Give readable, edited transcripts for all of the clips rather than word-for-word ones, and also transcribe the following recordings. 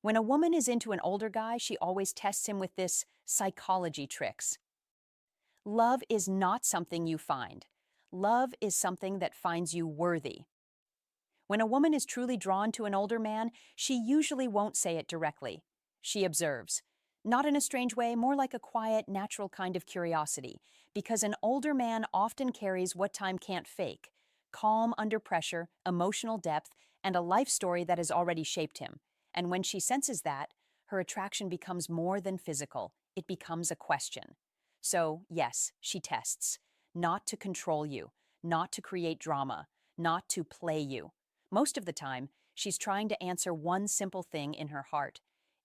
When a woman is into an older guy, she always tests him with this psychology tricks. Love is not something you find. Love is something that finds you worthy. When a woman is truly drawn to an older man, she usually won't say it directly. She observes. Not in a strange way, more like a quiet, natural kind of curiosity, because an older man often carries what time can't fake: calm under pressure, emotional depth, and a life story that has already shaped him. And when she senses that, her attraction becomes more than physical. It becomes a question. So, yes, she tests. Not to control you, not to create drama, not to play you. Most of the time, she's trying to answer one simple thing in her heart.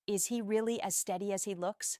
Is he really as steady as he looks?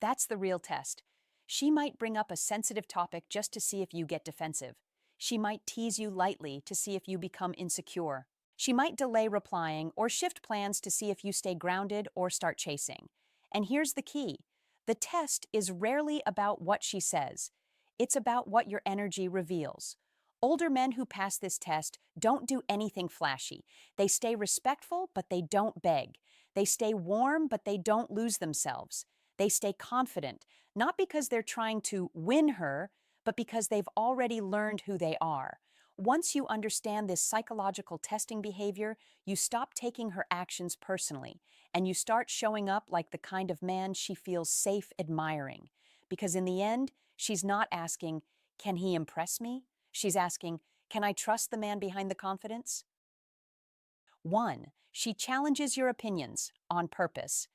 That's the real test. She might bring up a sensitive topic just to see if you get defensive. She might tease you lightly to see if you become insecure. She might delay replying or shift plans to see if you stay grounded or start chasing. And here's the key. The test is rarely about what she says. It's about what your energy reveals. Older men who pass this test don't do anything flashy. They stay respectful, but they don't beg. They stay warm, but they don't lose themselves. They stay confident, not because they're trying to win her, but because they've already learned who they are. Once you understand this psychological testing behavior, you stop taking her actions personally, and you start showing up like the kind of man she feels safe admiring. Because in the end, she's not asking, can he impress me? She's asking, can I trust the man behind the confidence? 1. She challenges your opinions on purpose.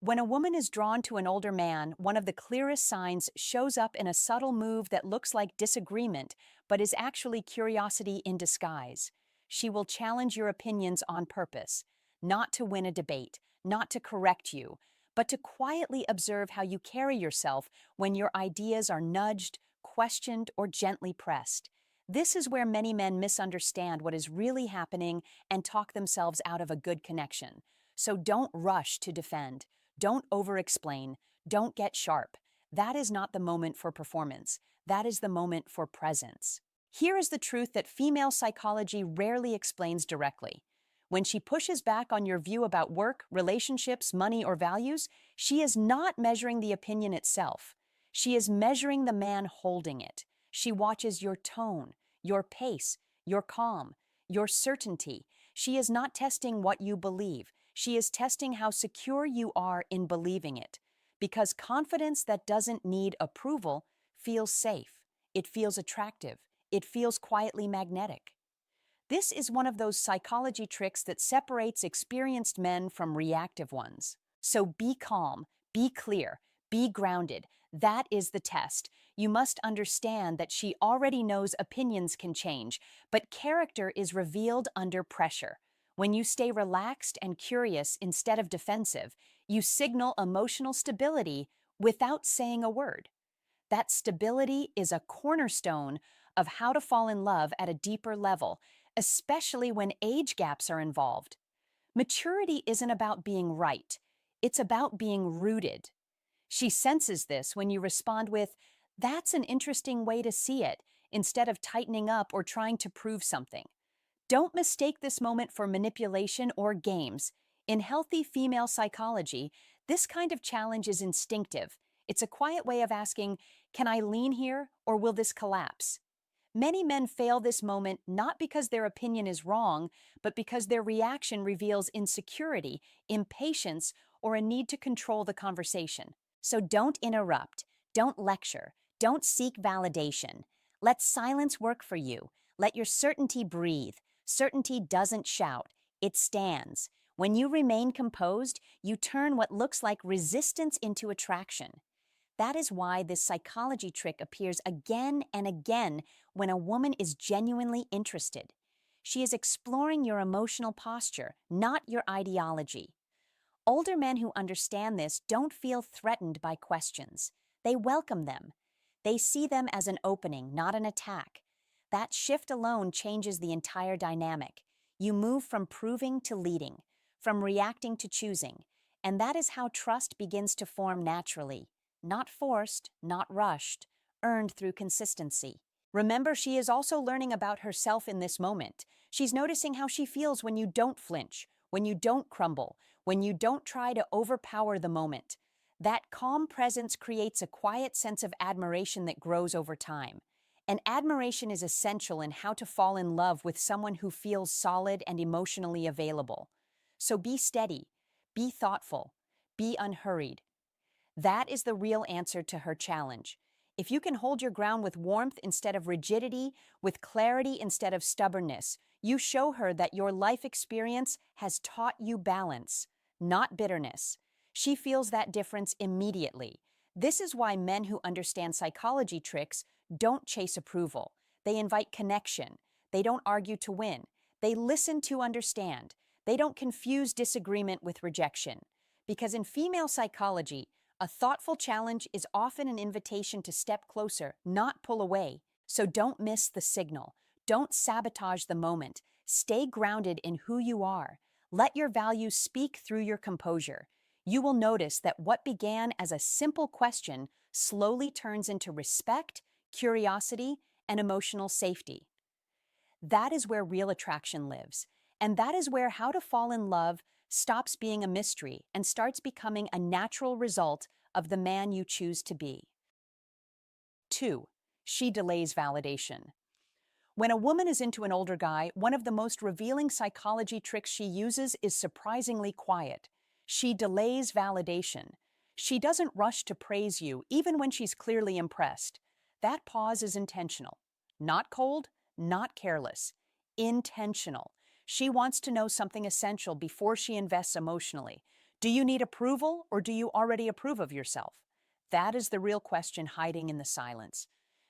When a woman is drawn to an older man, one of the clearest signs shows up in a subtle move that looks like disagreement, but is actually curiosity in disguise. She will challenge your opinions on purpose, not to win a debate, not to correct you, but to quietly observe how you carry yourself when your ideas are nudged, questioned, or gently pressed. This is where many men misunderstand what is really happening and talk themselves out of a good connection. So don't rush to defend. Don't over-explain. Don't get sharp. That is not the moment for performance. That is the moment for presence. Here is the truth that female psychology rarely explains directly. When she pushes back on your view about work, relationships, money, or values, she is not measuring the opinion itself. She is measuring the man holding it. She watches your tone, your pace, your calm, your certainty. She is not testing what you believe. She is testing how secure you are in believing it. Because confidence that doesn't need approval feels safe. It feels attractive. It feels quietly magnetic. This is one of those psychology tricks that separates experienced men from reactive ones. So be calm, be clear, be grounded. That is the test. You must understand that she already knows opinions can change, but character is revealed under pressure. When you stay relaxed and curious instead of defensive, you signal emotional stability without saying a word. That stability is a cornerstone of how to fall in love at a deeper level, especially when age gaps are involved. Maturity isn't about being right, it's about being rooted. She senses this when you respond with, "That's an interesting way to see it," instead of tightening up or trying to prove something. Don't mistake this moment for manipulation or games. In healthy female psychology, this kind of challenge is instinctive. It's a quiet way of asking, can I lean here or will this collapse? Many men fail this moment not because their opinion is wrong, but because their reaction reveals insecurity, impatience, or a need to control the conversation. So don't interrupt, don't lecture, don't seek validation. Let silence work for you. Let your certainty breathe. Certainty doesn't shout, it stands. When you remain composed, you turn what looks like resistance into attraction. That is why this psychology trick appears again and again when a woman is genuinely interested. She is exploring your emotional posture, not your ideology. Older men who understand this don't feel threatened by questions. They welcome them. They see them as an opening, not an attack. That shift alone changes the entire dynamic. You move from proving to leading, from reacting to choosing, and that is how trust begins to form naturally. Not forced, not rushed, earned through consistency. Remember, she is also learning about herself in this moment. She's noticing how she feels when you don't flinch, when you don't crumble, when you don't try to overpower the moment. That calm presence creates a quiet sense of admiration that grows over time. And admiration is essential in how to fall in love with someone who feels solid and emotionally available. So be steady, be thoughtful, be unhurried. That is the real answer to her challenge. If you can hold your ground with warmth instead of rigidity, with clarity instead of stubbornness, you show her that your life experience has taught you balance, not bitterness. She feels that difference immediately. This is why men who understand psychology tricks don't chase approval. They invite connection. They don't argue to win. They listen to understand. They don't confuse disagreement with rejection. Because in female psychology, a thoughtful challenge is often an invitation to step closer, not pull away. So don't miss the signal. Don't sabotage the moment. Stay grounded in who you are. Let your values speak through your composure. You will notice that what began as a simple question slowly turns into respect, curiosity, and emotional safety. That is where real attraction lives. And that is where how to fall in love stops being a mystery and starts becoming a natural result of the man you choose to be. 2. She delays validation. When a woman is into an older guy, one of the most revealing psychology tricks she uses is surprisingly quiet. She delays validation. She doesn't rush to praise you, even when she's clearly impressed. That pause is intentional. Not cold, not careless. Intentional. She wants to know something essential before she invests emotionally. Do you need approval, or do you already approve of yourself? That is the real question hiding in the silence.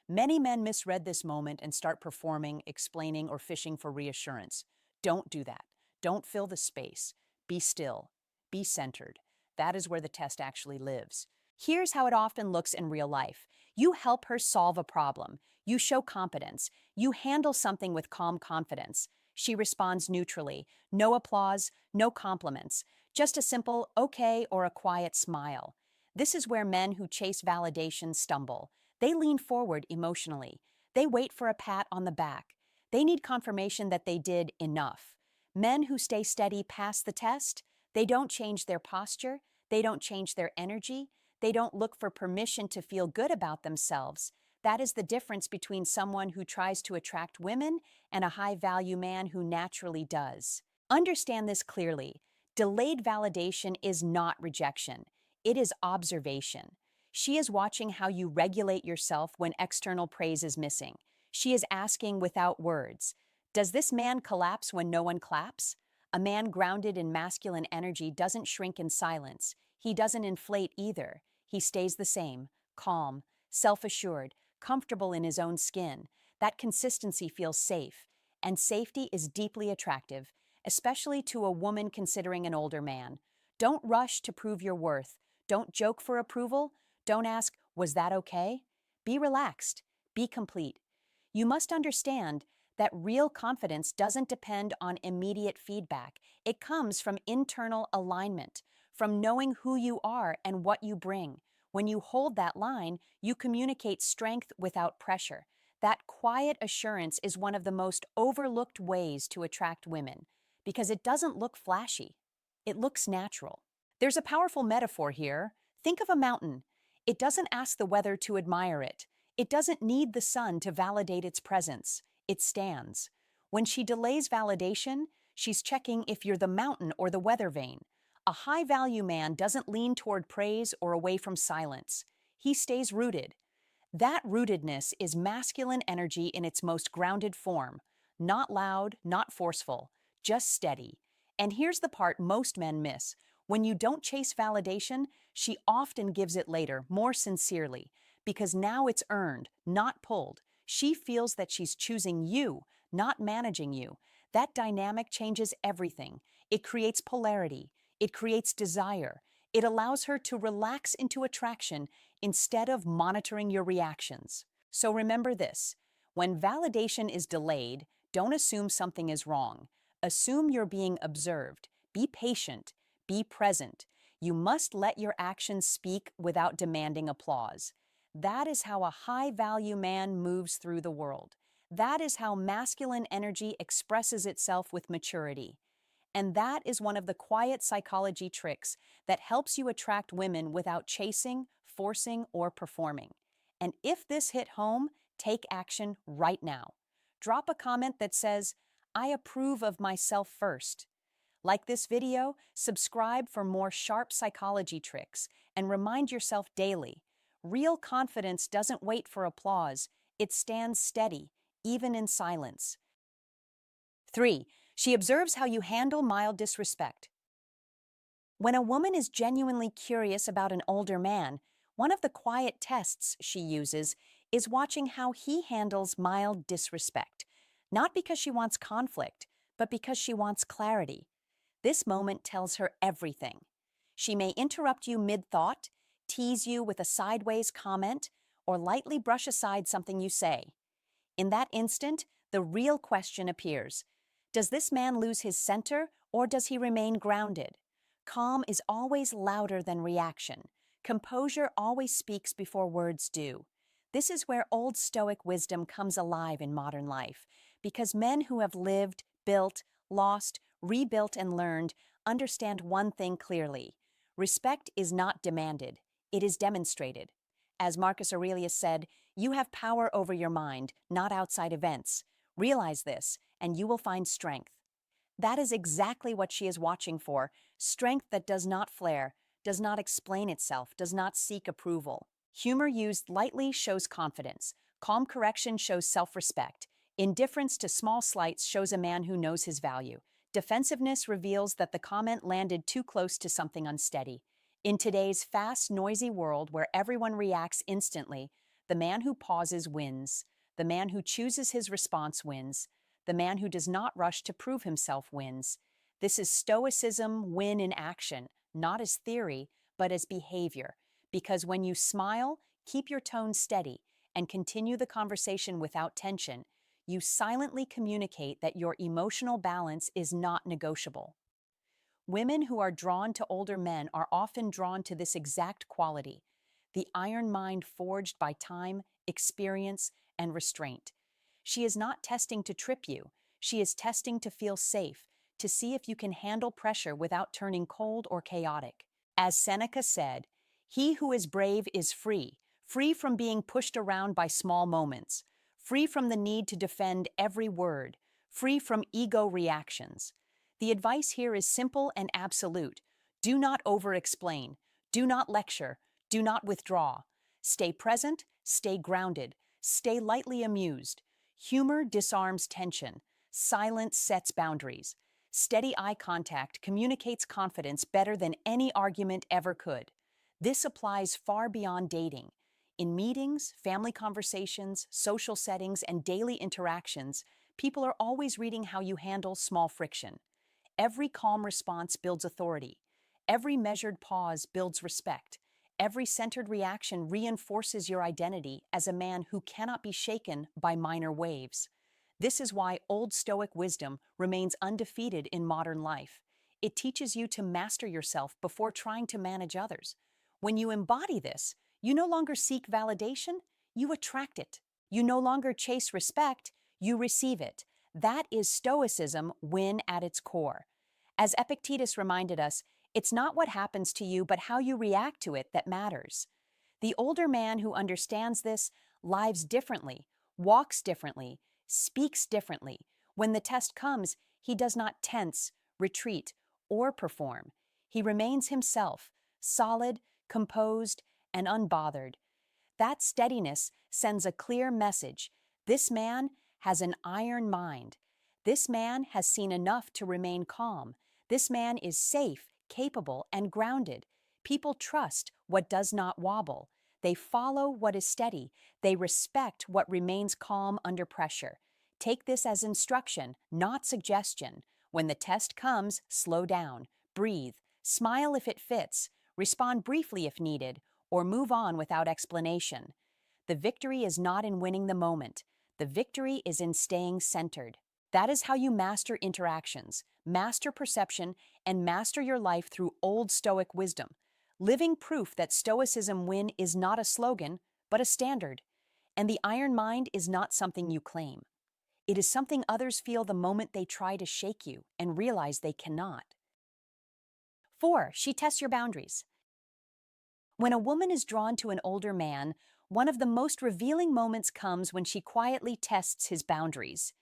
Many men misread this moment and start performing, explaining, or fishing for reassurance. Don't do that. Don't fill the space. Be still. Be centered. That is where the test actually lives. Here's how it often looks in real life. You help her solve a problem. You show competence. You handle something with calm confidence. She responds neutrally. No applause, no compliments. Just a simple okay or a quiet smile. This is where men who chase validation stumble. They lean forward emotionally. They wait for a pat on the back. They need confirmation that they did enough. Men who stay steady pass the test. They don't change their posture. They don't change their energy. They don't look for permission to feel good about themselves. That is the difference between someone who tries to attract women and a high-value man who naturally does. Understand this clearly. Delayed validation is not rejection. It is observation. She is watching how you regulate yourself when external praise is missing. She is asking without words, does this man collapse when no one claps? A man grounded in masculine energy doesn't shrink in silence. He doesn't inflate either. He stays the same, calm, self-assured, comfortable in his own skin. That consistency feels safe, and safety is deeply attractive, especially to a woman considering an older man. Don't rush to prove your worth. Don't joke for approval. Don't ask, was that okay? Be relaxed. Be complete. You must understand that real confidence doesn't depend on immediate feedback. It comes from internal alignment, from knowing who you are and what you bring. When you hold that line, you communicate strength without pressure. That quiet assurance is one of the most overlooked ways to attract women because it doesn't look flashy. It looks natural. There's a powerful metaphor here. Think of a mountain. It doesn't ask the weather to admire it. It doesn't need the sun to validate its presence. It stands. When she delays validation, she's checking if you're the mountain or the weather vane. A high-value man doesn't lean toward praise or away from silence. He stays rooted. That rootedness is masculine energy in its most grounded form. Not loud, not forceful, just steady. And here's the part most men miss. When you don't chase validation, she often gives it later, more sincerely, because now it's earned, not pulled. She feels that she's choosing you, not managing you. That dynamic changes everything. It creates polarity. It creates desire. It allows her to relax into attraction instead of monitoring your reactions. So remember this. When validation is delayed, don't assume something is wrong. Assume you're being observed. Be patient. Be present. You must let your actions speak without demanding applause. That is how a high-value man moves through the world. That is how masculine energy expresses itself with maturity. And that is one of the quiet psychology tricks that helps you attract women without chasing, forcing, or performing. And if this hit home, take action right now. Drop a comment that says, I approve of myself first. Like this video, subscribe for more sharp psychology tricks, and remind yourself daily, real confidence doesn't wait for applause, it stands steady, even in silence. 3. She observes how you handle mild disrespect. When a woman is genuinely curious about an older man, one of the quiet tests she uses is watching how he handles mild disrespect, not because she wants conflict, but because she wants clarity. This moment tells her everything. She may interrupt you mid-thought, tease you with a sideways comment, or lightly brush aside something you say. In that instant, the real question appears. Does this man lose his center, or does he remain grounded? Calm is always louder than reaction. Composure always speaks before words do. This is where old Stoic wisdom comes alive in modern life, because men who have lived, built, lost, rebuilt, and learned understand one thing clearly. Respect is not demanded, it is demonstrated. As Marcus Aurelius said, you have power over your mind, not outside events. Realize this, and you will find strength. That is exactly what she is watching for, strength that does not flare, does not explain itself, does not seek approval. Humor used lightly shows confidence. Calm correction shows self-respect. Indifference to small slights shows a man who knows his value. Defensiveness reveals that the comment landed too close to something unsteady. In today's fast, noisy world where everyone reacts instantly, the man who pauses wins. The man who chooses his response wins. The man who does not rush to prove himself wins. This is Stoicism win in action, not as theory, but as behavior. Because when you smile, keep your tone steady, and continue the conversation without tension, you silently communicate that your emotional balance is not negotiable. Women who are drawn to older men are often drawn to this exact quality, the iron mind forged by time, experience, and restraint. She is not testing to trip you. She is testing to feel safe, to see if you can handle pressure without turning cold or chaotic. As Seneca said, he who is brave is free, free from being pushed around by small moments, free from the need to defend every word, free from ego reactions. The advice here is simple and absolute. Do not over-explain. Do not lecture. Do not withdraw. Stay present, stay grounded, stay lightly amused. Humor disarms tension. Silence sets boundaries. Steady eye contact communicates confidence better than any argument ever could. This applies far beyond dating. In meetings, family conversations, social settings, and daily interactions, people are always reading how you handle small friction. Every calm response builds authority. Every measured pause builds respect. Every centered reaction reinforces your identity as a man who cannot be shaken by minor waves. This is why Old Stoic wisdom remains undefeated in modern life. It teaches you to master yourself before trying to manage others. When you embody this, you no longer seek validation, you attract it. You no longer chase respect, you receive it. That is Stoicism win at its core. As Epictetus reminded us, it's not what happens to you, but how you react to it that matters. The older man who understands this lives differently, walks differently, speaks differently. When the test comes, he does not tense, retreat, or perform. He remains himself, solid, composed, and unbothered. That steadiness sends a clear message. This man has an iron mind. This man has seen enough to remain calm. This man is safe, capable, and grounded. People trust what does not wobble. They follow what is steady. They respect what remains calm under pressure. Take this as instruction, not suggestion. When the test comes, slow down, breathe, smile if it fits, respond briefly if needed, or move on without explanation. The victory is not in winning the moment. The victory is in staying centered. That is how you master interactions, master perception, and master your life through Old Stoic wisdom. Living proof that Stoicism win is not a slogan, but a standard. And the iron mind is not something you claim. It is something others feel the moment they try to shake you and realize they cannot. 4. She tests your boundaries. When a woman is drawn to an older man, one of the most revealing moments comes when she quietly tests his boundaries.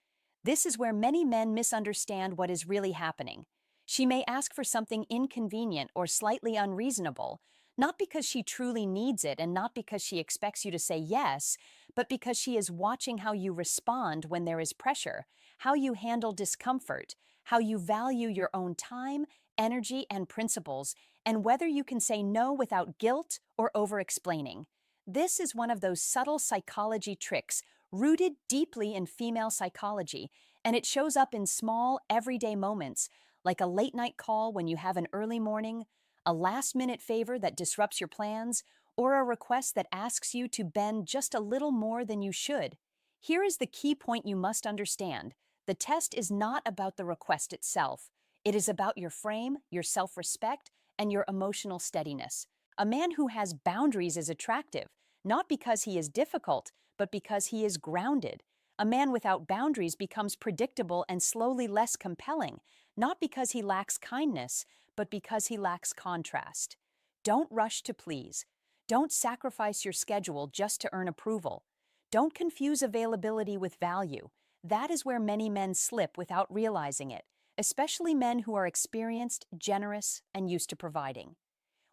This is where many men misunderstand what is really happening. She may ask for something inconvenient or slightly unreasonable, not because she truly needs it and not because she expects you to say yes, but because she is watching how you respond when there is pressure, how you handle discomfort, how you value your own time, energy, and principles, and whether you can say no without guilt or over-explaining. This is one of those subtle psychology tricks rooted deeply in female psychology, and it shows up in small, everyday moments, like a late-night call when you have an early morning, a last-minute favor that disrupts your plans, or a request that asks you to bend just a little more than you should. Here is the key point you must understand. The test is not about the request itself. It is about your frame, your self-respect, and your emotional steadiness. A man who has boundaries is attractive, not because he is difficult, but because he is grounded. A man without boundaries becomes predictable and slowly less compelling, not because he lacks kindness, but because he lacks contrast. Don't rush to please. Don't sacrifice your schedule just to earn approval. Don't confuse availability with value. That is where many men slip without realizing it, especially men who are experienced, generous, and used to providing.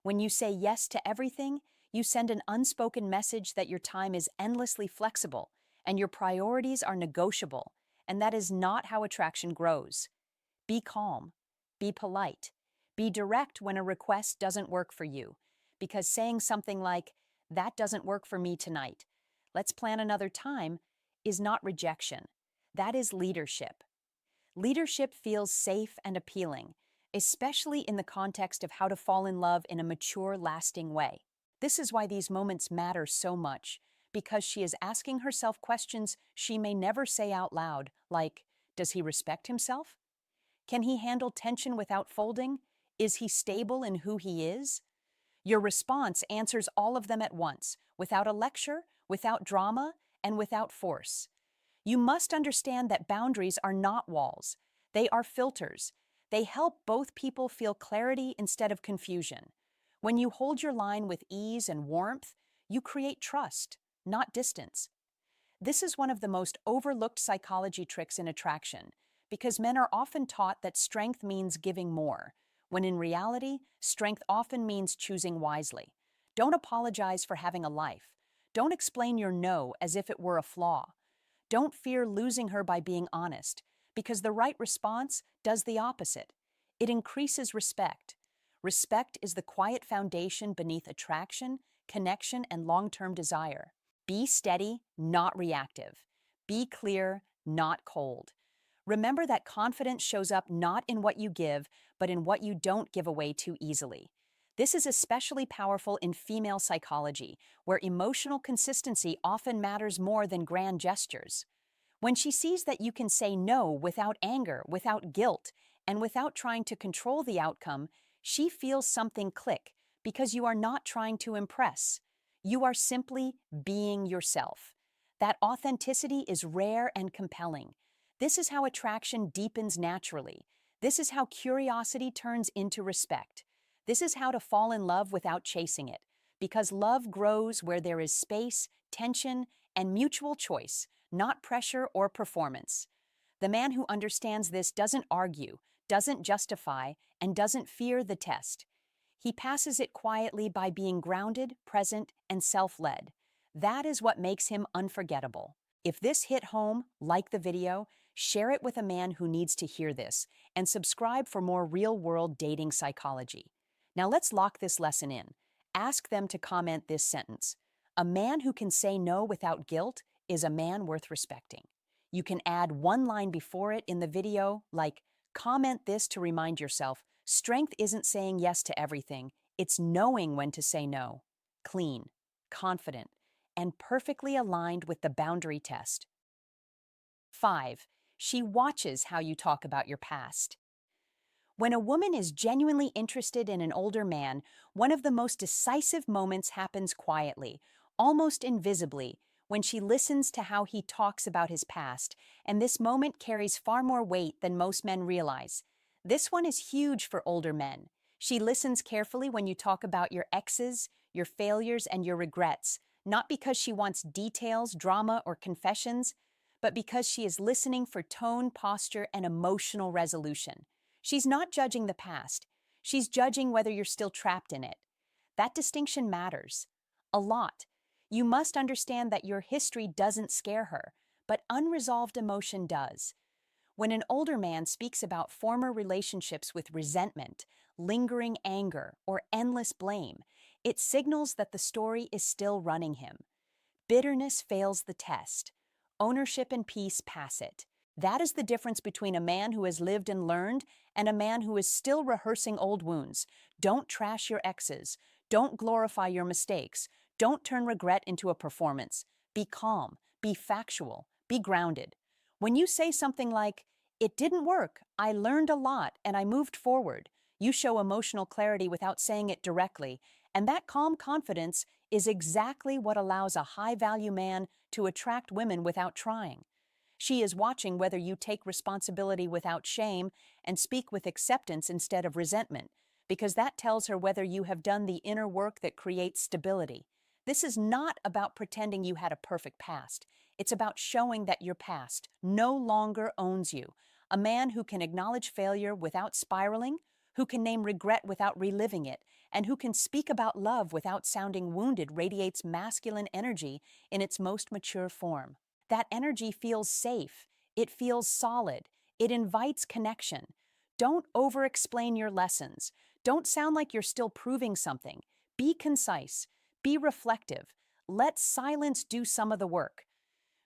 When you say yes to everything, you send an unspoken message that your time is endlessly flexible and your priorities are negotiable, and that is not how attraction grows. Be calm, be polite, be direct when a request doesn't work for you, because saying something like, "That doesn't work for me tonight, let's plan another time," is not rejection. That is leadership. Leadership feels safe and appealing, especially in the context of how to fall in love in a mature, lasting way. This is why these moments matter so much, because she is asking herself questions she may never say out loud, like, does he respect himself? Can he handle tension without folding? Is he stable in who he is? Your response answers all of them at once, without a lecture, without drama, and without force. You must understand that boundaries are not walls. They are filters. They help both people feel clarity instead of confusion. When you hold your line with ease and warmth, you create trust, not distance. This is one of the most overlooked psychology tricks in attraction, because men are often taught that strength means giving more, when in reality, strength often means choosing wisely. Don't apologize for having a life. Don't explain your no as if it were a flaw. Don't fear losing her by being honest, because the right response does the opposite. It increases respect. Respect is the quiet foundation beneath attraction, connection, and long-term desire. Be steady, not reactive. Be clear, not cold. Remember that confidence shows up not in what you give, but in what you don't give away too easily. This is especially powerful in female psychology, where emotional consistency often matters more than grand gestures. When she sees that you can say no without anger, without guilt, and without trying to control the outcome, she feels something click because you are not trying to impress. You are simply being yourself. That authenticity is rare and compelling. This is how attraction deepens naturally. This is how curiosity turns into respect. This is how to fall in love without chasing it, because love grows where there is space, tension, and mutual choice, not pressure or performance. The man who understands this doesn't argue, doesn't justify, and doesn't fear the test. He passes it quietly by being grounded, present, and self-led. That is what makes him unforgettable. If this hit home, like the video, share it with a man who needs to hear this, and subscribe for more real-world dating psychology. Now let's lock this lesson in. Ask them to comment this sentence. A man who can say no without guilt is a man worth respecting. You can add one line before it in the video, like, comment this to remind yourself, strength isn't saying yes to everything, it's knowing when to say no. Clean, confident, and perfectly aligned with the boundary test. 5. She watches how you talk about your past. When a woman is genuinely interested in an older man, one of the most decisive moments happens quietly, almost invisibly, when she listens to how he talks about his past, and this moment carries far more weight than most men realize. This one is huge for older men. She listens carefully when you talk about your exes, your failures, and your regrets, not because she wants details, drama, or confessions, but because she is listening for tone, posture, and emotional resolution. She's not judging the past. She's judging whether you're still trapped in it. That distinction matters a lot. You must understand that your history doesn't scare her, but unresolved emotion does. When an older man speaks about former relationships with resentment, lingering anger, or endless blame, it signals that the story is still running him. Bitterness fails the test. Ownership and peace pass it. That is the difference between a man who has lived and learned and a man who is still rehearsing old wounds. Don't trash your exes. Don't glorify your mistakes. Don't turn regret into a performance. Be calm. Be factual. Be grounded. When you say something like, "It didn't work, I learned a lot, and I moved forward," you show emotional clarity without saying it directly, and that calm confidence is exactly what allows a high-value man to attract women without trying. She is watching whether you take responsibility without shame and speak with acceptance instead of resentment, because that tells her whether you have done the inner work that creates stability. This is not about pretending you had a perfect past. It's about showing that your past no longer owns you. A man who can acknowledge failure without spiraling, who can name regret without reliving it, and who can speak about love without sounding wounded radiates masculine energy in its most mature form. That energy feels safe, it feels solid, it invites connection. Don't over-explain your lessons. Don't sound like you're still proving something. Be concise, be reflective. Let silence do some of the work.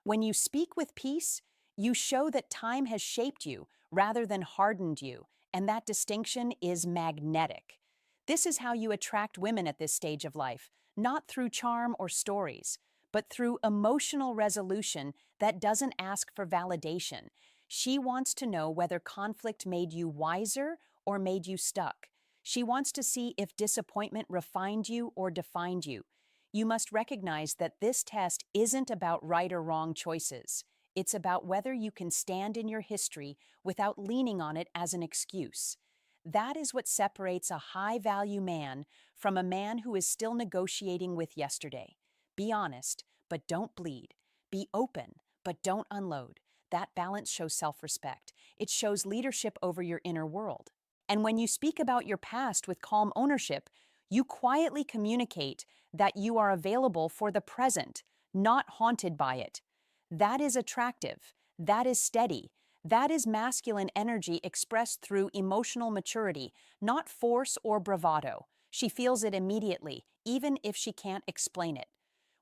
When you speak with peace, you show that time has shaped you rather than hardened you, and that distinction is magnetic. This is how you attract women at this stage of life, not through charm or stories, but through emotional resolution that doesn't ask for validation. She wants to know whether conflict made you wiser or made you stuck. She wants to see if disappointment refined you or defined you. You must recognize that this test isn't about right or wrong choices. It's about whether you can stand in your history without leaning on it as an excuse. That is what separates a high-value man from a man who is still negotiating with yesterday. Be honest, but don't bleed. Be open, but don't unload. That balance shows self-respect. It shows leadership over your inner world. And when you speak about your past with calm ownership, you quietly communicate that you are available for the present, not haunted by it. That is attractive. That is steady. That is masculine energy expressed through emotional maturity, not force or bravado. She feels it immediately, even if she can't explain it.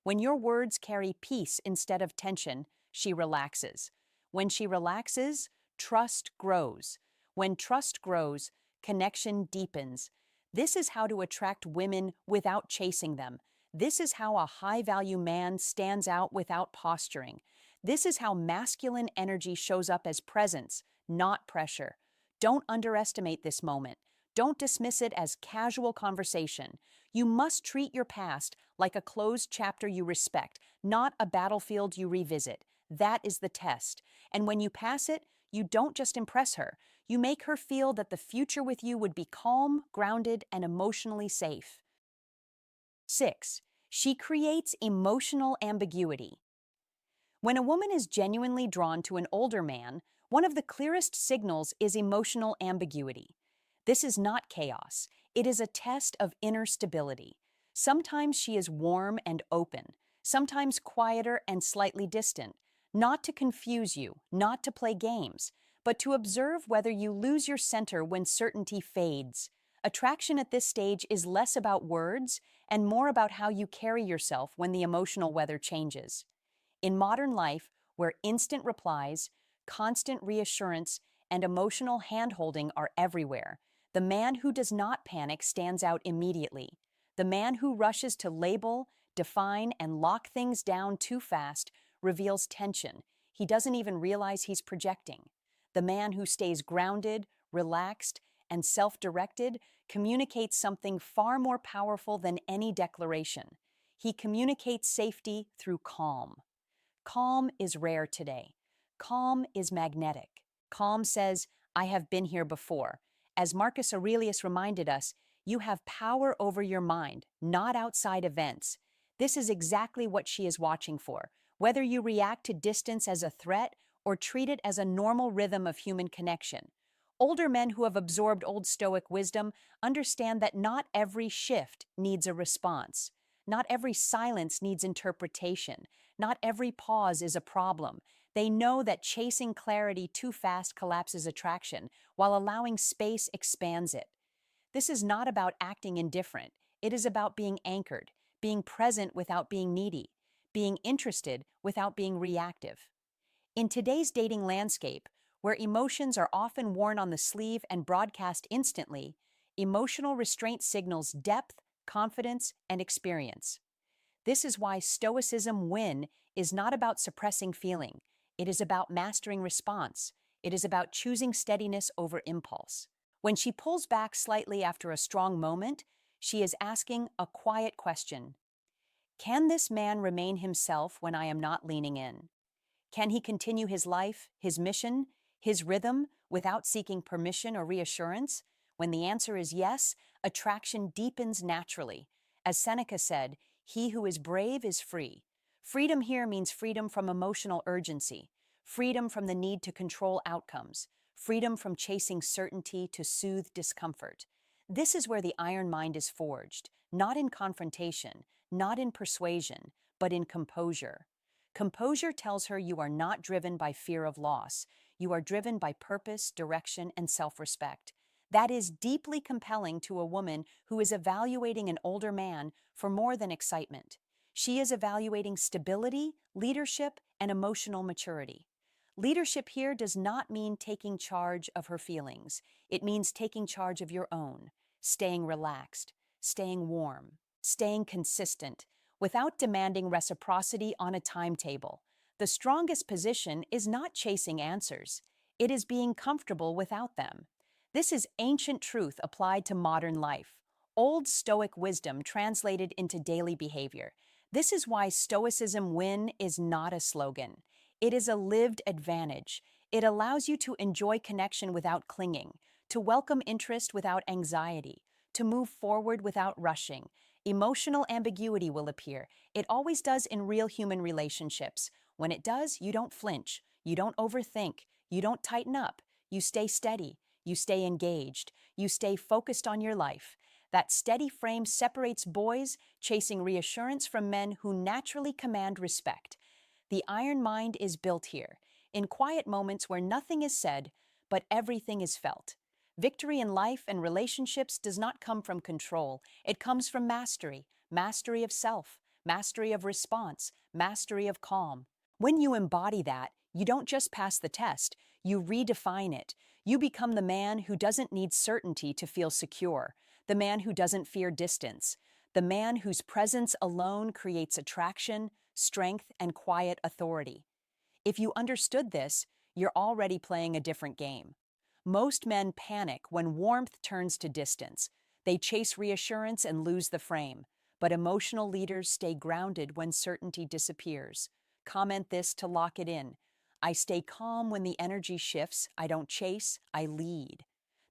When your words carry peace instead of tension, she relaxes. When she relaxes, trust grows. When trust grows, connection deepens. This is how to attract women without chasing them. This is how a high-value man stands out without posturing. This is how masculine energy shows up as presence, not pressure. Don't underestimate this moment. Don't dismiss it as casual conversation. You must treat your past like a closed chapter you respect, not a battlefield you revisit. That is the test. And when you pass it, you don't just impress her. You make her feel that the future with you would be calm, grounded, and emotionally safe. 6. She creates emotional ambiguity. When a woman is genuinely drawn to an older man, one of the clearest signals is emotional ambiguity. This is not chaos. It is a test of inner stability. Sometimes she is warm and open, sometimes quieter and slightly distant, not to confuse you, not to play games, but to observe whether you lose your center when certainty fades. Attraction at this stage is less about words and more about how you carry yourself when the emotional weather changes. In modern life, where instant replies, constant reassurance, and emotional handholding are everywhere, the man who does not panic stands out immediately. The man who rushes to label, define, and lock things down too fast reveals tension. He doesn't even realize he's projecting. The man who stays grounded, relaxed, and self-directed communicates something far more powerful than any declaration. He communicates safety through calm. Calm is rare today. Calm is magnetic. Calm says, I have been here before. As Marcus Aurelius reminded us, you have power over your mind, not outside events. This is exactly what she is watching for. Whether you react to distance as a threat or treat it as a normal rhythm of human connection. Older men who have absorbed Old Stoic wisdom understand that not every shift needs a response. Not every silence needs interpretation. Not every pause is a problem. They know that chasing clarity too fast collapses attraction, while allowing space expands it. This is not about acting indifferent. It is about being anchored, being present without being needy, being interested without being reactive. In today's dating landscape, where emotions are often worn on the sleeve and broadcast instantly, emotional restraint signals depth, confidence, and experience. This is why Stoicism win is not about suppressing feeling. It is about mastering response. It is about choosing steadiness over impulse. When she pulls back slightly after a strong moment, she is asking a quiet question. Can this man remain himself when I am not leaning in? Can he continue his life, his mission, his rhythm without seeking permission or reassurance? When the answer is yes, attraction deepens naturally. As Seneca said, he who is brave is free. Freedom here means freedom from emotional urgency, freedom from the need to control outcomes, freedom from chasing certainty to soothe discomfort. This is where the iron mind is forged, not in confrontation, not in persuasion, but in composure. Composure tells her you are not driven by fear of loss. You are driven by purpose, direction, and self-respect. That is deeply compelling to a woman who is evaluating an older man for more than excitement. She is evaluating stability, leadership, and emotional maturity. Leadership here does not mean taking charge of her feelings. It means taking charge of your own, staying relaxed, staying warm, staying consistent, without demanding reciprocity on a timetable. The strongest position is not chasing answers. It is being comfortable without them. This is ancient truth applied to modern life. Old Stoic wisdom translated into daily behavior. This is why Stoicism win is not a slogan. It is a lived advantage. It allows you to enjoy connection without clinging, to welcome interest without anxiety, to move forward without rushing. Emotional ambiguity will appear. It always does in real human relationships. When it does, you don't flinch. You don't overthink. You don't tighten up. You stay steady. You stay engaged. You stay focused on your life. That steady frame separates boys chasing reassurance from men who naturally command respect. The iron mind is built here, in quiet moments where nothing is said, but everything is felt. Victory in life and relationships does not come from control. It comes from mastery, mastery of self, mastery of response, mastery of calm. When you embody that, you don't just pass the test, you redefine it. You become the man who doesn't need certainty to feel secure, the man who doesn't fear distance, the man whose presence alone creates attraction, strength, and quiet authority. If you understood this, you're already playing a different game. Most men panic when warmth turns to distance. They chase reassurance and lose the frame. But emotional leaders stay grounded when certainty disappears. Comment this to lock it in. I stay calm when the energy shifts. I don't chase, I lead.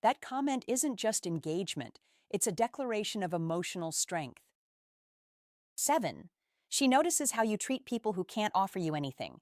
That comment isn't just engagement. It's a declaration of emotional strength. 7. She notices how you treat people who can't offer you anything.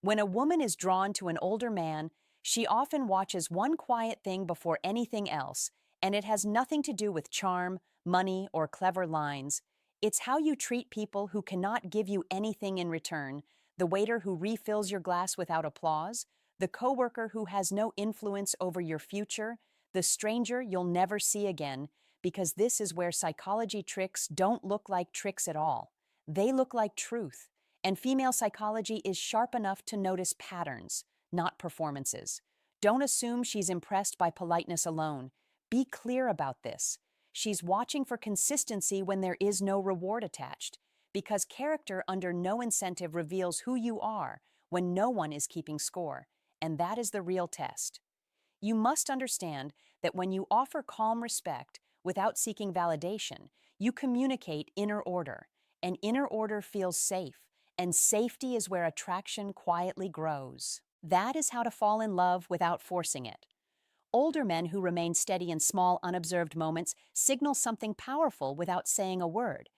When a woman is drawn to an older man, she often watches one quiet thing before anything else, and it has nothing to do with charm, money, or clever lines. It's how you treat people who cannot give you anything in return, the waiter who refills your glass without applause, the coworker who has no influence over your future, the stranger you'll never see again, because this is where psychology tricks don't look like tricks at all. They look like truth. And female psychology is sharp enough to notice patterns, not performances. Don't assume she's impressed by politeness alone. Be clear about this. She's watching for consistency when there is no reward attached, because character under no incentive reveals who you are when no one is keeping score, and that is the real test. You must understand that when you offer calm respect without seeking validation, you communicate inner order, and inner order feels safe, and safety is where attraction quietly grows. That is how to fall in love without forcing it. Older men who remain steady in small, unobserved moments signal something powerful without saying a word.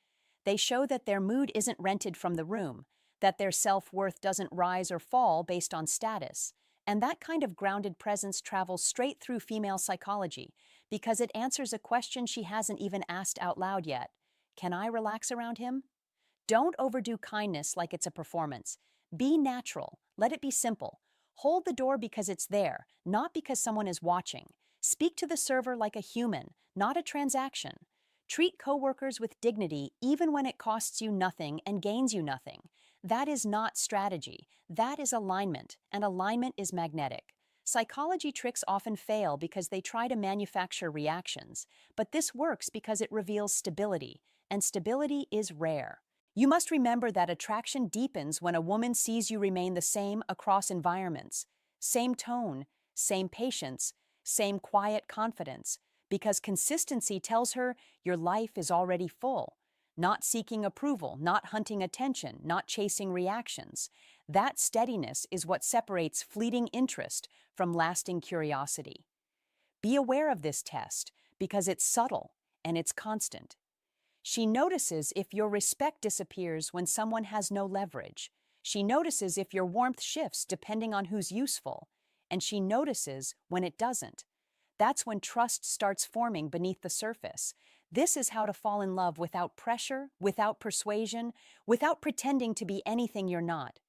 They show that their mood isn't rented from the room, that their self-worth doesn't rise or fall based on status. And that kind of grounded presence travels straight through female psychology because it answers a question she hasn't even asked out loud yet. Can I relax around him? Don't overdo kindness like it's a performance. Be natural. Let it be simple. Hold the door because it's there, not because someone is watching. Speak to the server like a human, not a transaction. Treat coworkers with dignity even when it costs you nothing and gains you nothing. That is not strategy. That is alignment, and alignment is magnetic. Psychology tricks often fail because they try to manufacture reactions, but this works because it reveals stability, and stability is rare. You must remember that attraction deepens when a woman sees you remain the same across environments. Same tone, same patience, same quiet confidence, because consistency tells her your life is already full. Not seeking approval, not hunting attention, not chasing reactions. That steadiness is what separates fleeting interest from lasting curiosity. Be aware of this test because it's subtle and it's constant. She notices if your respect disappears when someone has no leverage. She notices if your warmth shifts depending on who's useful. And she notices when it doesn't. That's when trust starts forming beneath the surface. This is how to fall in love without pressure, without persuasion, without pretending to be anything you're not.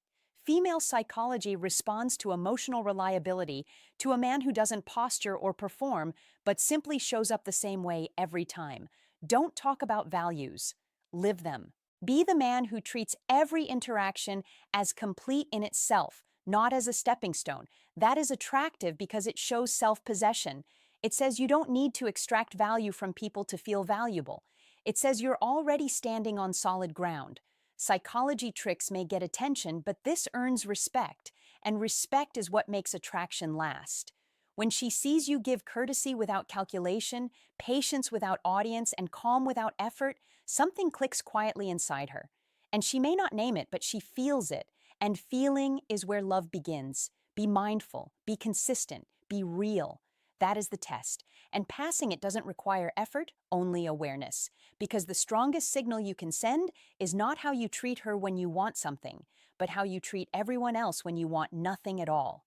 Female psychology responds to emotional reliability to a man who doesn't posture or perform, but simply shows up the same way every time. Don't talk about values. Live them. Be the man who treats every interaction as complete in itself, not as a stepping stone. That is attractive because it shows self-possession. It says you don't need to extract value from people to feel valuable. It says you're already standing on solid ground. Psychology tricks may get attention, but this earns respect, and respect is what makes attraction last. When she sees you give courtesy without calculation, patience without audience, and calm without effort, something clicks quietly inside her. And she may not name it, but she feels it. And feeling is where love begins. Be mindful, be consistent, be real. That is the test. And passing it doesn't require effort, only awareness. Because the strongest signal you can send is not how you treat her when you want something, but how you treat everyone else when you want nothing at all.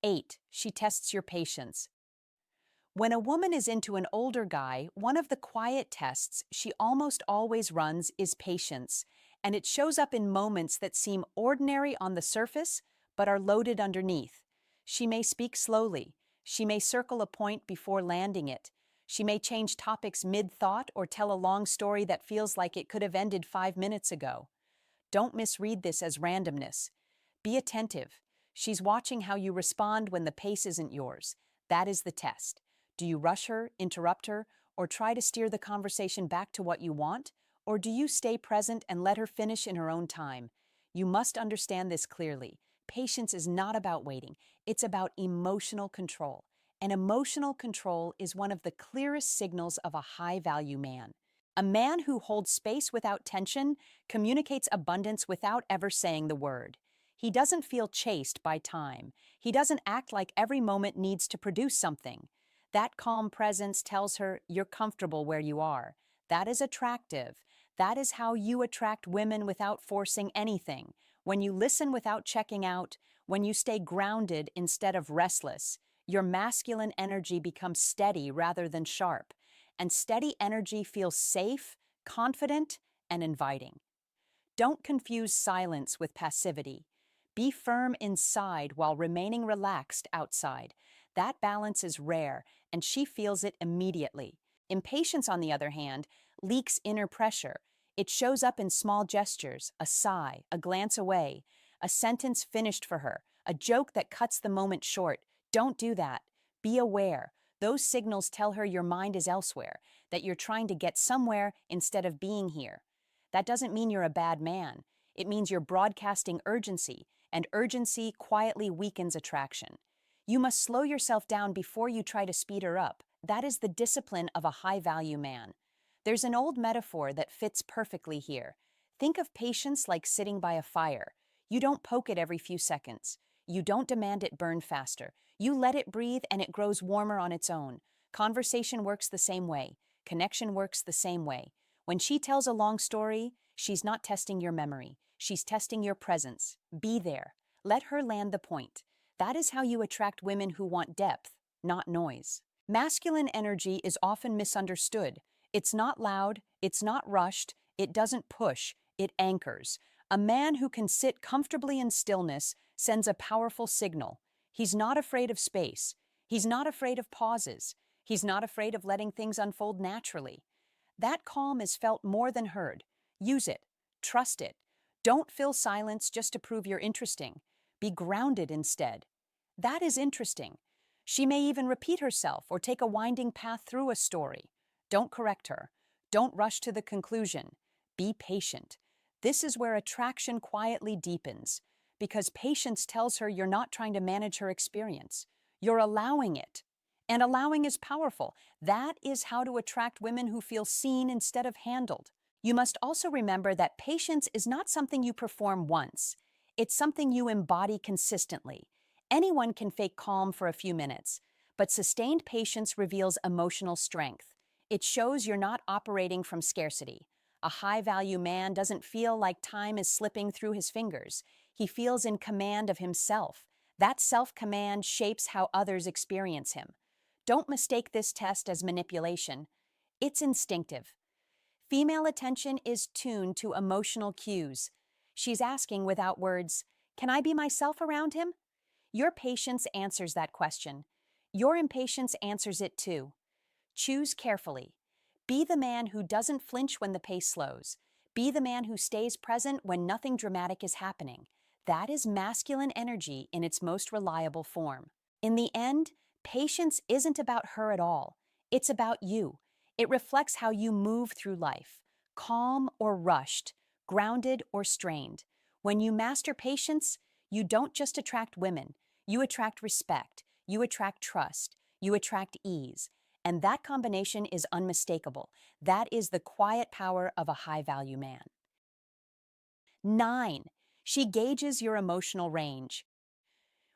8. She tests your patience. When a woman is into an older guy, one of the quiet tests she almost always runs is patience, and it shows up in moments that seem ordinary on the surface but are loaded underneath. She may speak slowly. She may circle a point before landing it. She may change topics mid-thought or tell a long story that feels like it could have ended 5 minutes ago. Don't misread this as randomness. Be attentive. She's watching how you respond when the pace isn't yours. That is the test. Do you rush her, interrupt her, or try to steer the conversation back to what you want? Or do you stay present and let her finish in her own time? You must understand this clearly. Patience is not about waiting. It's about emotional control. And emotional control is one of the clearest signals of a high-value man. A man who holds space without tension communicates abundance without ever saying the word. He doesn't feel chased by time. He doesn't act like every moment needs to produce something. That calm presence tells her you're comfortable where you are. That is attractive. That is how you attract women without forcing anything. When you listen without checking out, when you stay grounded instead of restless, your masculine energy becomes steady rather than sharp. And steady energy feels safe, confident, and inviting. Don't confuse silence with passivity. Be firm inside while remaining relaxed outside. That balance is rare, and she feels it immediately. Impatience, on the other hand, leaks inner pressure. It shows up in small gestures, a sigh, a glance away, a sentence finished for her, a joke that cuts the moment short. Don't do that. Be aware. Those signals tell her your mind is elsewhere, that you're trying to get somewhere instead of being here. That doesn't mean you're a bad man. It means you're broadcasting urgency, and urgency quietly weakens attraction. You must slow yourself down before you try to speed her up. That is the discipline of a high-value man. There's an old metaphor that fits perfectly here. Think of patience like sitting by a fire. You don't poke it every few seconds. You don't demand it burn faster. You let it breathe and it grows warmer on its own. Conversation works the same way. Connection works the same way. When she tells a long story, she's not testing your memory. She's testing your presence. Be there. Let her land the point. That is how you attract women who want depth, not noise. Masculine energy is often misunderstood. It's not loud, it's not rushed, it doesn't push, it anchors. A man who can sit comfortably in stillness sends a powerful signal. He's not afraid of space. He's not afraid of pauses. He's not afraid of letting things unfold naturally. That calm is felt more than heard. Use it. Trust it. Don't fill silence just to prove you're interesting. Be grounded instead. That is interesting. She may even repeat herself or take a winding path through a story. Don't correct her. Don't rush to the conclusion. Be patient. This is where attraction quietly deepens, because patience tells her you're not trying to manage her experience. You're allowing it. And allowing is powerful. That is how to attract women who feel seen instead of handled. You must also remember that patience is not something you perform once. It's something you embody consistently. Anyone can fake calm for a few minutes, but sustained patience reveals emotional strength. It shows you're not operating from scarcity. A high-value man doesn't feel like time is slipping through his fingers. He feels in command of himself. That self-command shapes how others experience him. Don't mistake this test as manipulation. It's instinctive. Female attention is tuned to emotional cues. She's asking without words, "Can I be myself around him?" Your patience answers that question. Your impatience answers it too. Choose carefully. Be the man who doesn't flinch when the pace slows. Be the man who stays present when nothing dramatic is happening. That is masculine energy in its most reliable form. In the end, patience isn't about her at all. It's about you. It reflects how you move through life, calm or rushed, grounded or strained. When you master patience, you don't just attract women. You attract respect. You attract trust. You attract ease. And that combination is unmistakable. That is the quiet power of a high-value man. 9. She gauges your emotional range.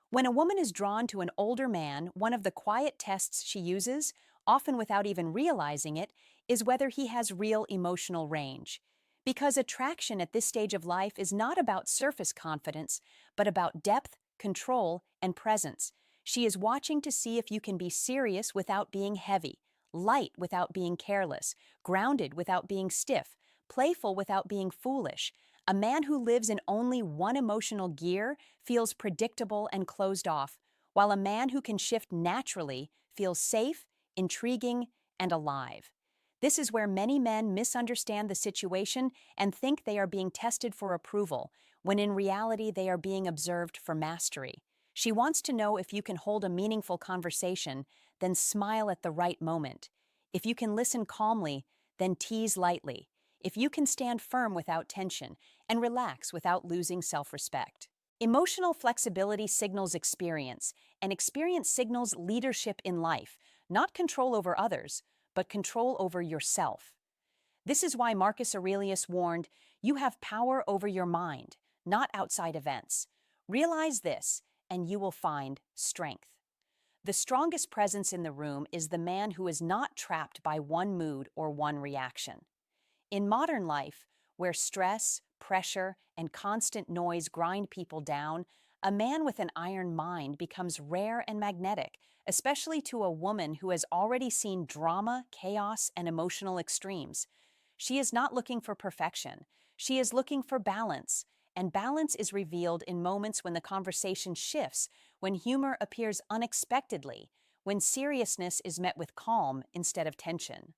When a woman is drawn to an older man, one of the quiet tests she uses, often without even realizing it, is whether he has real emotional range. Because attraction at this stage of life is not about surface confidence, but about depth, control, and presence. She is watching to see if you can be serious without being heavy, light without being careless, grounded without being stiff, playful without being foolish. A man who lives in only one emotional gear feels predictable and closed off, while a man who can shift naturally feels safe, intriguing, and alive. This is where many men misunderstand the situation and think they are being tested for approval, when in reality they are being observed for mastery. She wants to know if you can hold a meaningful conversation, then smile at the right moment. If you can listen calmly, then tease lightly. If you can stand firm without tension and relax without losing self-respect. Emotional flexibility signals experience, and experience signals leadership in life, not control over others, but control over yourself. This is why Marcus Aurelius warned, "You have power over your mind, not outside events. Realize this, and you will find strength." The strongest presence in the room is the man who is not trapped by one mood or one reaction. In modern life, where stress, pressure, and constant noise grind people down, a man with an iron mind becomes rare and magnetic, especially to a woman who has already seen drama, chaos, and emotional extremes. She is not looking for perfection. She is looking for balance, and balance is revealed in moments when the conversation shifts, when humor appears unexpectedly, when seriousness is met with calm instead of tension.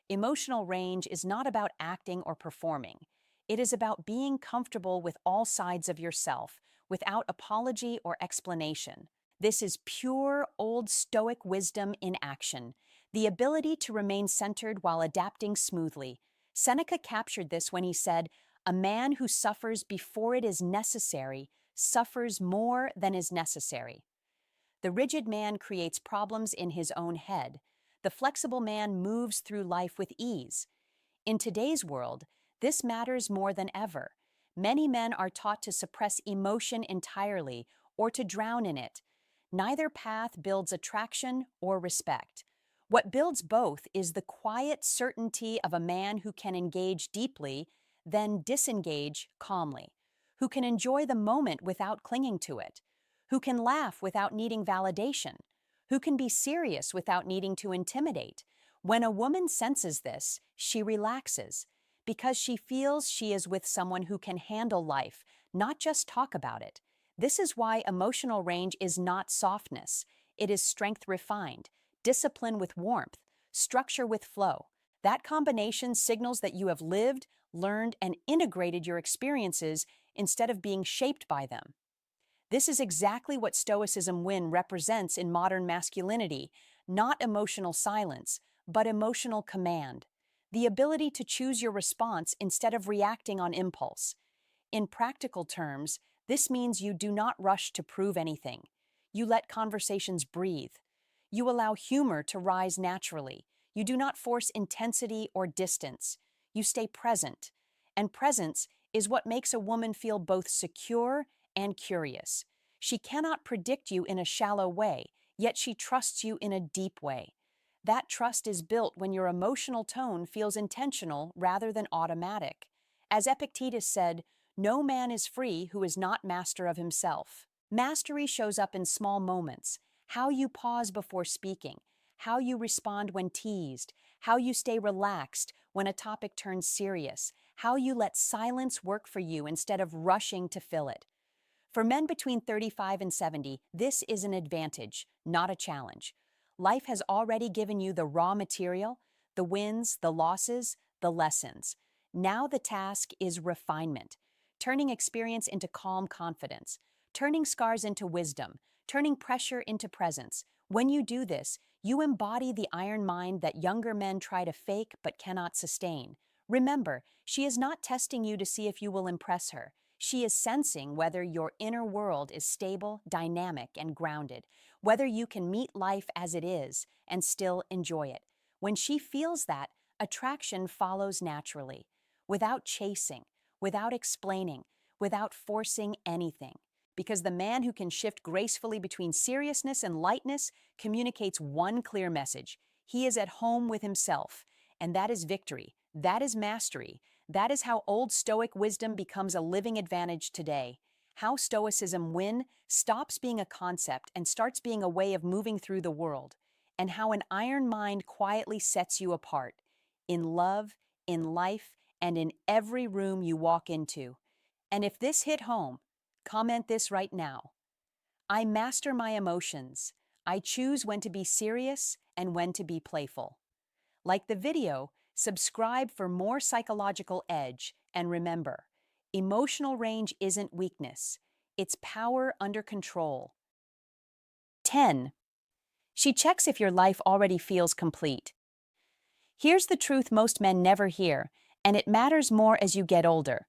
Emotional range is not about acting or performing. It is about being comfortable with all sides of yourself, without apology or explanation. This is pure Old Stoic wisdom in action, the ability to remain centered while adapting smoothly. Seneca captured this when he said, "A man who suffers before it is necessary suffers more than is necessary." The rigid man creates problems in his own head. The flexible man moves through life with ease. In today's world, This matters more than ever. Many men are taught to suppress emotion entirely or to drown in it. Neither path builds attraction or respect. What builds both is the quiet certainty of a man who can engage deeply, then disengage calmly, who can enjoy the moment without clinging to it, who can laugh without needing validation, who can be serious without needing to intimidate. When a woman senses this, she relaxes because she feels she is with someone who can handle life, not just talk about it. This is why emotional range is not softness. It is strength refined, discipline with warmth, structure with flow. That combination signals that you have lived, learned, and integrated your experiences instead of being shaped by them. This is exactly what Stoicism represents in modern masculinity, not emotional silence, but emotional command. The ability to choose your response instead of reacting on impulse. In practical terms, this means you do not rush to prove anything. You let conversations breathe. You allow humor to rise naturally. You do not force intensity or distance. You stay present. And presence is what makes a woman feel both secure and curious. She cannot predict you in a shallow way, yet she trusts you in a deep way. That trust is built when your emotional tone feels intentional rather than automatic. As Epictetus said, no man is free who is not master of himself. Mastery shows up in small moments: how you pause before speaking, how you respond when teased, how you stay relaxed when a topic turns serious, how you let silence work for you instead of rushing to fill it. For men between 35 and 70, this is an advantage, not a challenge. Life has already given you the raw material, the wins, the losses, the lessons. Now the task is refinement, turning experience into calm confidence, turning scars into wisdom, turning pressure into presence. When you do this, you embody the iron mind that younger men try to fake but cannot sustain. Remember, she is not testing you to see if you will impress her. She is sensing whether your inner world is stable, dynamic, and grounded, whether you can meet life as it is and still enjoy it. When she feels that, attraction follows naturally, without chasing, without explaining, without forcing anything. Because the man who can shift gracefully between seriousness and lightness communicates one clear message: he is at home with himself. And that is victory. That is mastery. That is how Old Stoic wisdom becomes a living advantage today. How Stoicism stops being a concept and starts being a way of moving through the world. And how an iron mind quietly sets you apart. In love, in life, and in every room you walk into. And if this hit home, comment this right now: I master my emotions. I choose when to be serious and when to be playful. Like the video, subscribe for more psychological edge, and remember, emotional range isn't weakness, it's power under control. 10. She checks if your life already feels complete. Here's the truth most men never hear, and it matters more as you get older.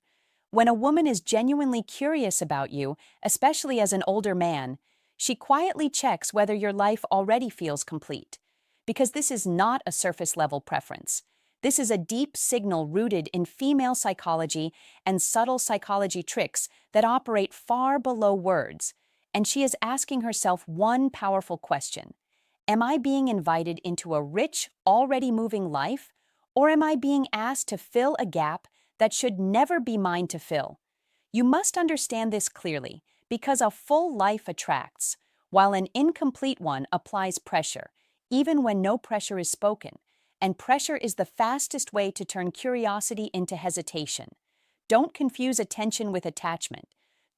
When a woman is genuinely curious about you, especially as an older man, she quietly checks whether your life already feels complete. Because this is not a surface-level preference. This is a deep signal rooted in female psychology and subtle psychology tricks that operate far below words. And she is asking herself one powerful question: am I being invited into a rich, already moving life, or am I being asked to fill a gap that should never be mine to fill? You must understand this clearly, because a full life attracts, while an incomplete one applies pressure, even when no pressure is spoken, and pressure is the fastest way to turn curiosity into hesitation. Don't confuse attention with attachment.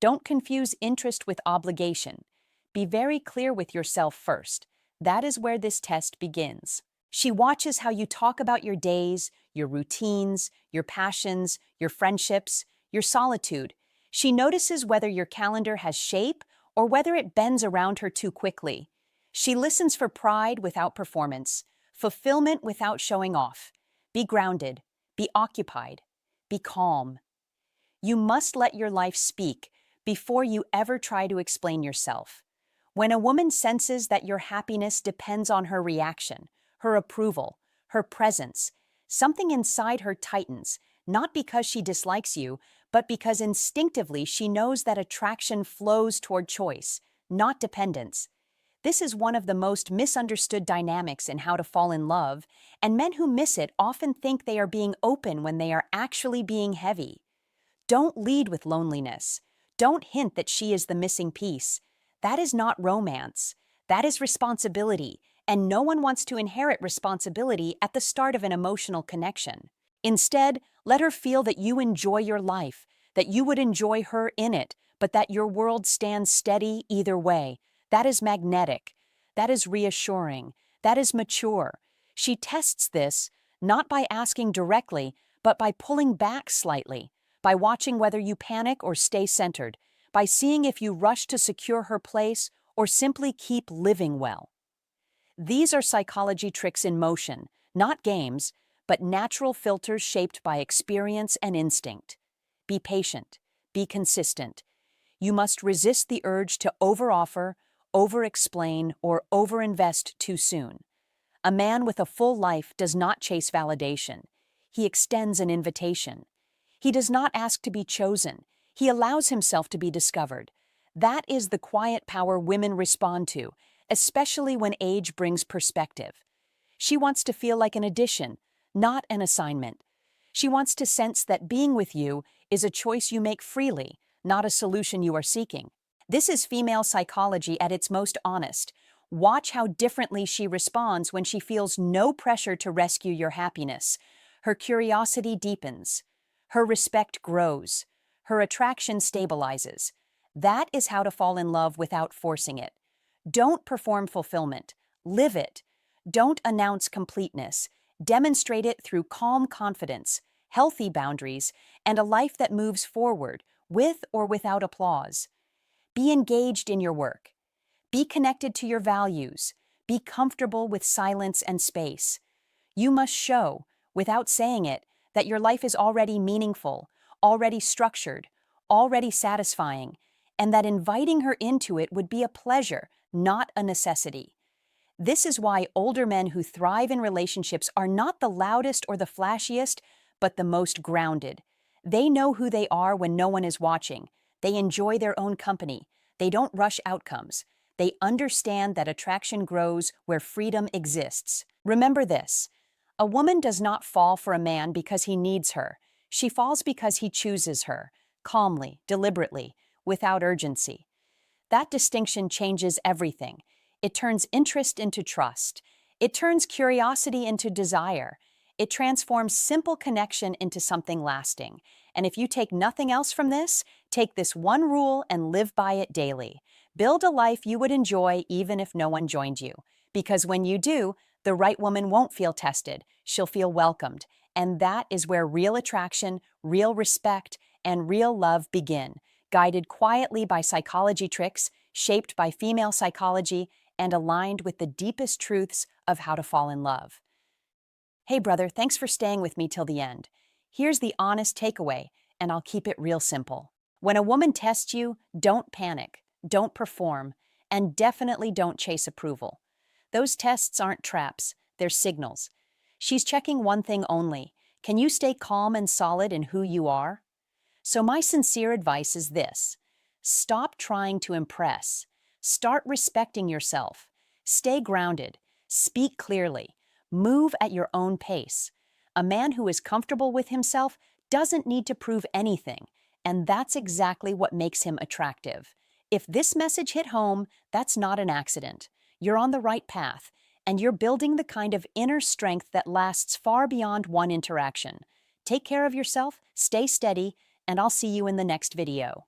Don't confuse interest with obligation. Be very clear with yourself first. That is where this test begins. She watches how you talk about your days, your routines, your passions, your friendships, your solitude. She notices whether your calendar has shape or whether it bends around her too quickly. She listens for pride without performance, fulfillment without showing off. Be grounded, be occupied, be calm. You must let your life speak before you ever try to explain yourself. When a woman senses that your happiness depends on her reaction, her approval, her presence, something inside her tightens. not because she dislikes you, but because instinctively she knows that attraction flows toward choice, not dependence. This is one of the most misunderstood dynamics in how to fall in love, and men who miss it often think they are being open when they are actually being heavy. Don't lead with loneliness. Don't hint that she is the missing piece. That is not romance. That is responsibility, and no one wants to inherit responsibility at the start of an emotional connection. Instead, let her feel that you enjoy your life, that you would enjoy her in it, but that your world stands steady either way. That is magnetic. That is reassuring. That is mature. She tests this not by asking directly, but by pulling back slightly, by watching whether you panic or stay centered, by seeing if you rush to secure her place or simply keep living well. These are psychology tricks in motion, not games, but natural filters shaped by experience and instinct. Be patient. Be consistent. You must resist the urge to overoffer, over-explain, or overinvest too soon. A man with a full life does not chase validation. He extends an invitation. He does not ask to be chosen. He allows himself to be discovered. That is the quiet power women respond to, especially when age brings perspective. She wants to feel like an addition, not an assignment. She wants to sense that being with you is a choice you make freely, not a solution you are seeking. This is female psychology at its most honest. Watch how differently she responds when she feels no pressure to rescue your happiness. Her curiosity deepens. Her respect grows. Her attraction stabilizes. That is how to fall in love without forcing it. Don't perform fulfillment. Live it. Don't announce completeness. Demonstrate it through calm confidence, healthy boundaries, and a life that moves forward, with or without applause. Be engaged in your work. Be connected to your values. Be comfortable with silence and space. You must show, without saying it, that your life is already meaningful, already structured, already satisfying, and that inviting her into it would be a pleasure, not a necessity. This is why older men who thrive in relationships are not the loudest or the flashiest, but the most grounded. They know who they are when no one is watching. They enjoy their own company. They don't rush outcomes. They understand that attraction grows where freedom exists. Remember this: a woman does not fall for a man because he needs her. She falls because he chooses her, calmly, deliberately, without urgency. That distinction changes everything. It turns interest into trust. It turns curiosity into desire. It transforms simple connection into something lasting. And if you take nothing else from this, take this one rule and live by it daily. Build a life you would enjoy even if no one joined you. Because when you do, the right woman won't feel tested. She'll feel welcomed. And that is where real attraction, real respect, and real love begin, guided quietly by psychology tricks, shaped by female psychology, and aligned with the deepest truths of how to fall in love. Hey brother, thanks for staying with me till the end. Here's the honest takeaway, and I'll keep it real simple. When a woman tests you, don't panic, don't perform, and definitely don't chase approval. Those tests aren't traps, they're signals. She's checking one thing only: can you stay calm and solid in who you are? So my sincere advice is this: stop trying to impress. Start respecting yourself. Stay grounded. Speak clearly. Move at your own pace. A man who is comfortable with himself doesn't need to prove anything, and that's exactly what makes him attractive. If this message hit home, that's not an accident. You're on the right path, and you're building the kind of inner strength that lasts far beyond one interaction. Take care of yourself, stay steady, and I'll see you in the next video.